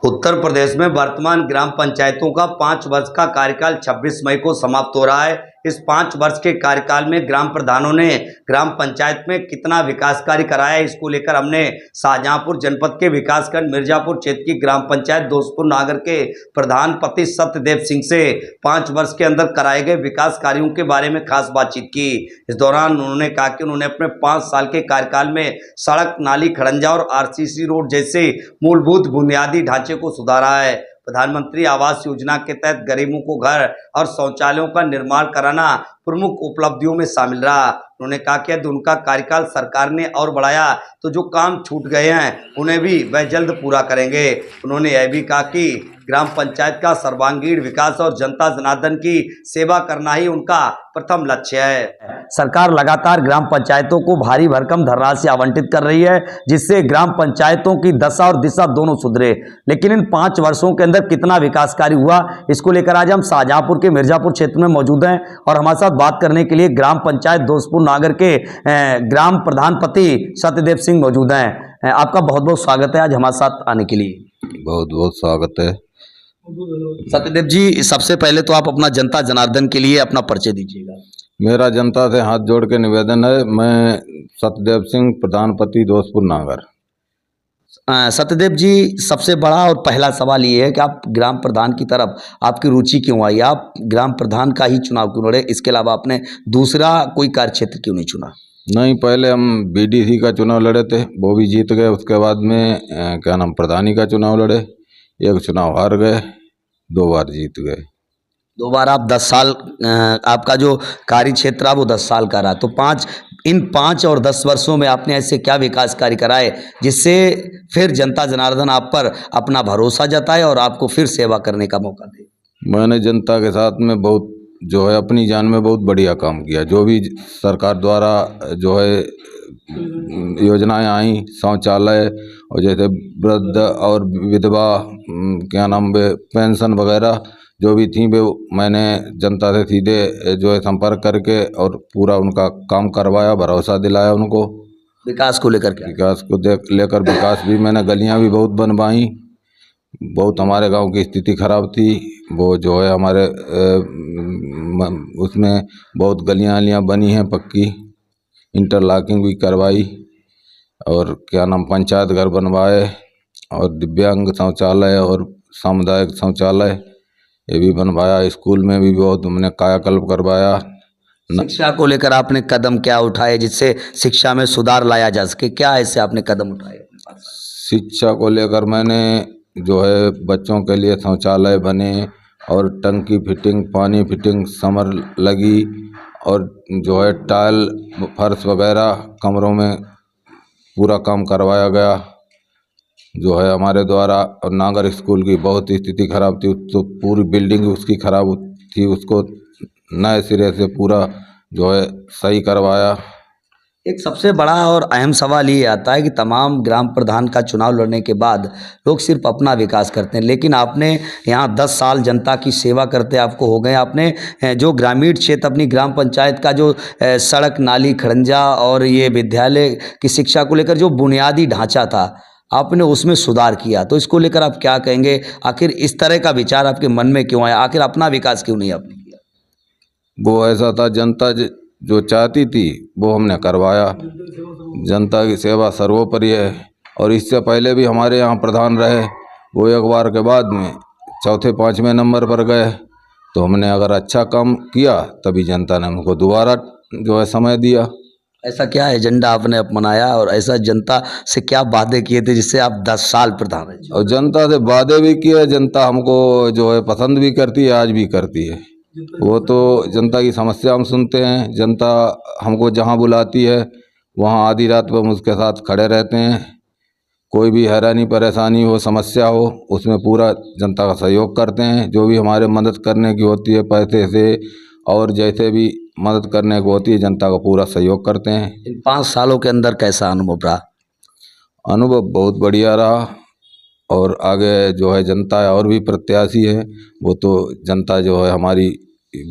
उत्तर प्रदेश में वर्तमान ग्राम पंचायतों का 5 वर्ष का कार्यकाल 26 मई को समाप्त हो रहा है। इस 5 वर्ष के कार्यकाल में ग्राम प्रधानों ने ग्राम पंचायत में कितना विकास कार्य कराया है, इसको लेकर हमने शाहजहांपुर जनपद के विकासखंड मिर्जापुर क्षेत्र की ग्राम पंचायत दोस्तपुर नागर के प्रधान पति सत्यदेव सिंह से 5 वर्ष के अंदर कराए गए विकास कार्यों के बारे में खास बातचीत की। इस दौरान उन्होंने कहा कि उन्होंने अपने 5 साल के कार्यकाल में सड़क, नाली, खड़ंजा और आरसीसी रोड जैसे मूलभूत बुनियादी ढांचे को सुधारा है। प्रधानमंत्री आवास योजना के तहत गरीबों को घर और शौचालयों का निर्माण कराना प्रमुख उपलब्धियों में शामिल रहा। उन्होंने कहा कि यदि उनका कार्यकाल सरकार ने और बढ़ाया तो जो काम छूट गए हैं उन्हें भी वह जल्द पूरा करेंगे। उन्होंने यह भी कहा कि ग्राम पंचायत का सर्वांगीण विकास और जनता जनार्दन की सेवा करना ही उनका प्रथम लक्ष्य है। सरकार लगातार ग्राम पंचायतों को भारी भरकम धनराशि आवंटित कर रही है, जिससे ग्राम पंचायतों की दशा और दिशा दोनों सुधरे। लेकिन इन 5 वर्षों के अंदर कितना विकास कार्य हुआ, इसको लेकर आज हम शाहजहांपुर के मिर्जापुर क्षेत्र में मौजूद हैं और हमारे साथ बात करने के लिए ग्राम पंचायत दोस्तपुर नागर के ग्राम प्रधान पति सत्यदेव सिंह मौजूद हैं। आपका बहुत बहुत स्वागत है आज हमारे साथ आने के लिए। बहुत बहुत स्वागत है। सत्यदेव जी, सबसे पहले तो आप अपना जनता जनार्दन के लिए अपना परिचय दीजिएगा। मेरा जनता से हाथ जोड़ के निवेदन है, मैं सत्यदेव सिंह प्रधान पति दोस्तपुर नागर। सत्यदेव जी, सबसे बड़ा और पहला सवाल ये है कि आप ग्राम प्रधान की तरफ आपकी रुचि क्यों आई? आप ग्राम प्रधान का ही चुनाव क्यों लड़े? इसके अलावा आपने दूसरा कोई कार्य क्षेत्र क्यों नहीं चुना? नहीं, पहले हम बीडीसी का चुनाव लड़े थे, वो भी जीत गए। उसके बाद में क्या नाम प्रधानी का चुनाव लड़े, एक चुनाव हार गए, 2 बार जीत गए। 2 बार आप 10 साल आपका जो कार्य क्षेत्र है वो 10 साल का रहा। तो इन 5 और 10 वर्षों में आपने ऐसे क्या विकास कार्य कराए जिससे फिर जनता जनार्दन आप पर अपना भरोसा जताए और आपको फिर सेवा करने का मौका दे? मैंने जनता के साथ में बहुत जो है अपनी जान में बहुत बढ़िया काम किया। जो भी सरकार द्वारा जो है योजनाएं आई, शौचालय और जैसे वृद्ध और विधवा क्या नाम पेंशन वगैरह जो भी थी, वो मैंने जनता से सीधे जो है संपर्क करके और पूरा उनका काम करवाया, भरोसा दिलाया उनको। विकास को लेकर क्या? विकास को लेकर विकास भी मैंने गलियां भी बहुत बनवाई। बहुत हमारे गांव की स्थिति खराब थी, वो जो है हमारे उसमें बहुत गलियां बनी हैं पक्की, इंटरलॉकिंग भी करवाई और क्या नाम पंचायत घर बनवाए और दिव्यांग शौचालय और सामुदायिक शौचालय ये भी बनवाया। स्कूल में भी बहुत हमने कायाकल्प करवाया। शिक्षा को लेकर आपने कदम क्या उठाए जिससे शिक्षा में सुधार लाया जा सके? क्या ऐसे आपने कदम उठाए? शिक्षा को लेकर मैंने जो है बच्चों के लिए शौचालय बने और टंकी फिटिंग, पानी फिटिंग समर लगी और जो है टाइल फर्श वगैरह कमरों में पूरा काम करवाया गया जो है हमारे द्वारा। और नागर स्कूल की बहुत स्थिति खराब थी, तो पूरी बिल्डिंग उसकी खराब थी, उसको नए सिरे से पूरा जो है सही करवाया। एक सबसे बड़ा और अहम सवाल ये आता है कि तमाम ग्राम प्रधान का चुनाव लड़ने के बाद लोग सिर्फ अपना विकास करते हैं, लेकिन आपने यहाँ 10 साल जनता की सेवा करते आपको हो गए। आपने जो ग्रामीण क्षेत्र अपनी ग्राम पंचायत का जो सड़क, नाली, खड़ंजा और ये विद्यालय की शिक्षा को लेकर जो बुनियादी ढांचा था आपने उसमें सुधार किया, तो इसको लेकर आप क्या कहेंगे? आखिर इस तरह का विचार आपके मन में क्यों आया? आखिर अपना विकास क्यों नहीं आपने किया? वो ऐसा था, जनता जो चाहती थी वो हमने करवाया। जनता की सेवा सर्वोपरि है। और इससे पहले भी हमारे यहाँ प्रधान रहे, वो एक बार के बाद में 4-5वें नंबर पर गए, तो हमने अगर अच्छा काम किया तभी जनता ने हमको दोबारा जो है समय दिया। ऐसा क्या एजेंडा आपने अपनाया और ऐसा जनता से क्या वादे किए थे जिससे आप 10 साल प्रधान रहे? और जनता से वादे भी किए, जनता हमको जो है पसंद भी करती है, आज भी करती है। वो तो जनता की समस्या हम सुनते हैं, जनता हमको जहाँ बुलाती है वहाँ आधी रात पर हम उसके साथ खड़े रहते हैं। कोई भी हैरानी परेशानी हो, समस्या हो, उसमें पूरा जनता का सहयोग करते हैं। जो भी हमारे मदद करने की होती है पैसे से और जैसे भी मदद करने को होती है, जनता का पूरा सहयोग करते हैं। इन 5 सालों के अंदर कैसा अनुभव रहा? अनुभव बहुत बढ़िया रहा और आगे जो है जनता और भी प्रत्याशी है, वो तो जनता जो है हमारी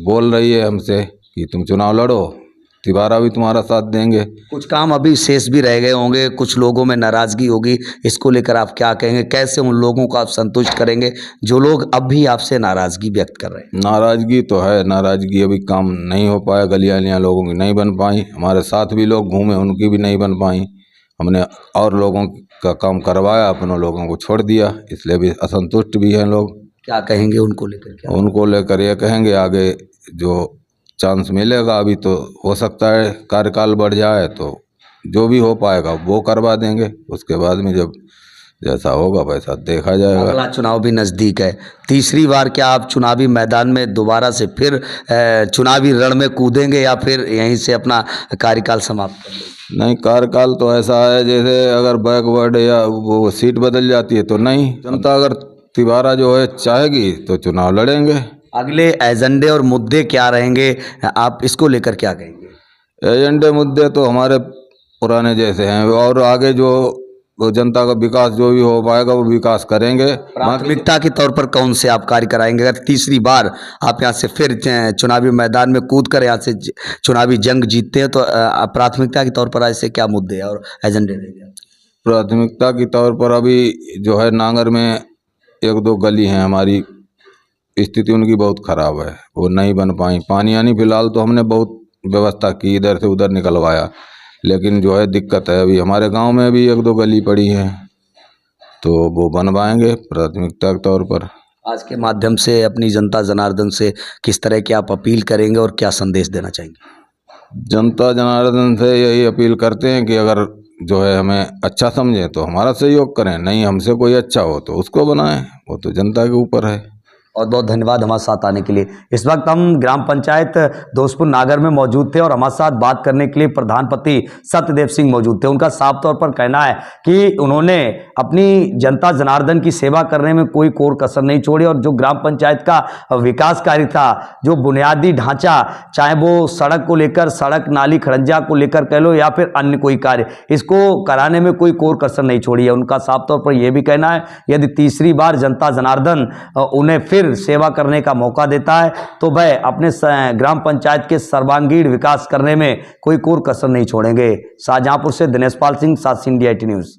बोल रही है हमसे कि तुम चुनाव लड़ो, तिवारा भी तुम्हारा साथ देंगे। कुछ काम अभी शेष भी रह गए होंगे, कुछ लोगों में नाराजगी होगी, इसको लेकर आप क्या कहेंगे? कैसे उन लोगों को आप संतुष्ट करेंगे जो लोग अब भी आपसे नाराजगी व्यक्त कर रहे हैं? नाराजगी तो है, नाराजगी अभी काम नहीं हो पाया, गलियाँ लोगों की नहीं बन पाई, हमारे साथ भी लोग घूमे उनकी भी नहीं बन पाई। हमने और लोगों का काम करवाया, अपने लोगों को छोड़ दिया, इसलिए भी असंतुष्ट भी हैं लोग। क्या कहेंगे उनको लेकर? क्या उनको लेकर ये कहेंगे आगे जो चांस मिलेगा, अभी तो हो सकता है कार्यकाल बढ़ जाए तो जो भी हो पाएगा वो करवा देंगे, उसके बाद में जब जैसा होगा वैसा देखा जाएगा। अगला चुनाव भी नज़दीक है, तीसरी बार क्या आप चुनावी मैदान में दोबारा से फिर चुनावी रण में कूदेंगे या फिर यहीं से अपना कार्यकाल समाप्त कर देंगे? नहीं, कार्यकाल तो ऐसा है जैसे अगर बैकवर्ड या वो सीट बदल जाती है तो नहीं, जनता अगर तिवारा जो है चाहेगी तो चुनाव लड़ेंगे। अगले एजेंडे और मुद्दे क्या रहेंगे, आप इसको लेकर क्या कहेंगे? एजेंडे मुद्दे तो हमारे पुराने जैसे हैं, और आगे जो वो जनता का विकास जो भी हो पाएगा वो विकास करेंगे। प्राथमिकता के तौर पर कौन से आप कार्य कराएंगे अगर तीसरी बार आप यहाँ से फिर चुनावी मैदान में कूद कर यहाँ से चुनावी जंग जीतते हैं तो प्राथमिकता के तौर पर ऐसे क्या मुद्दे और एजेंडे रहेंगे? प्राथमिकता के तौर पर अभी जो है नांगर में एक दो गली हैं, हमारी स्थिति उनकी बहुत ख़राब है, वो नहीं बन पाई। पानी यानी फिलहाल तो हमने बहुत व्यवस्था की, इधर से उधर निकलवाया, लेकिन जो है दिक्कत है अभी हमारे गांव में भी एक दो गली पड़ी हैं, तो वो बनवाएंगे प्राथमिकता के तौर पर। आज के माध्यम से अपनी जनता जनार्दन से किस तरह की आप अपील करेंगे और क्या संदेश देना चाहेंगे? जनता जनार्दन से यही अपील करते हैं कि अगर जो है हमें अच्छा समझें तो हमारा सहयोग करें, नहीं हमसे कोई अच्छा हो तो उसको बनाएं, वो तो जनता के ऊपर है। और बहुत धन्यवाद हमारे साथ आने के लिए। इस वक्त हम ग्राम पंचायत दोस्तपुर नागर में मौजूद थे और हमारे साथ बात करने के लिए प्रधानपति सत्यदेव सिंह मौजूद थे। उनका साफ तौर पर कहना है कि उन्होंने अपनी जनता जनार्दन की सेवा करने में कोई कोर कसर नहीं छोड़ी और जो ग्राम पंचायत का विकास कार्य था, जो बुनियादी ढांचा, चाहे वो सड़क को लेकर, सड़क नाली खड़ंजा को लेकर कह लो या फिर अन्य कोई कार्य, इसको कराने में कोई कोर कसर नहीं छोड़ी है। उनका साफ तौर पर यह भी कहना है यदि तीसरी बार जनता जनार्दन उन्हें फिर सेवा करने का मौका देता है तो वह अपने ग्राम पंचायत के सर्वांगीण विकास करने में कोई कोर कसर नहीं छोड़ेंगे। शाहजहांपुर से दिनेश पाल सिंह, सात इंडिया 18 न्यूज़।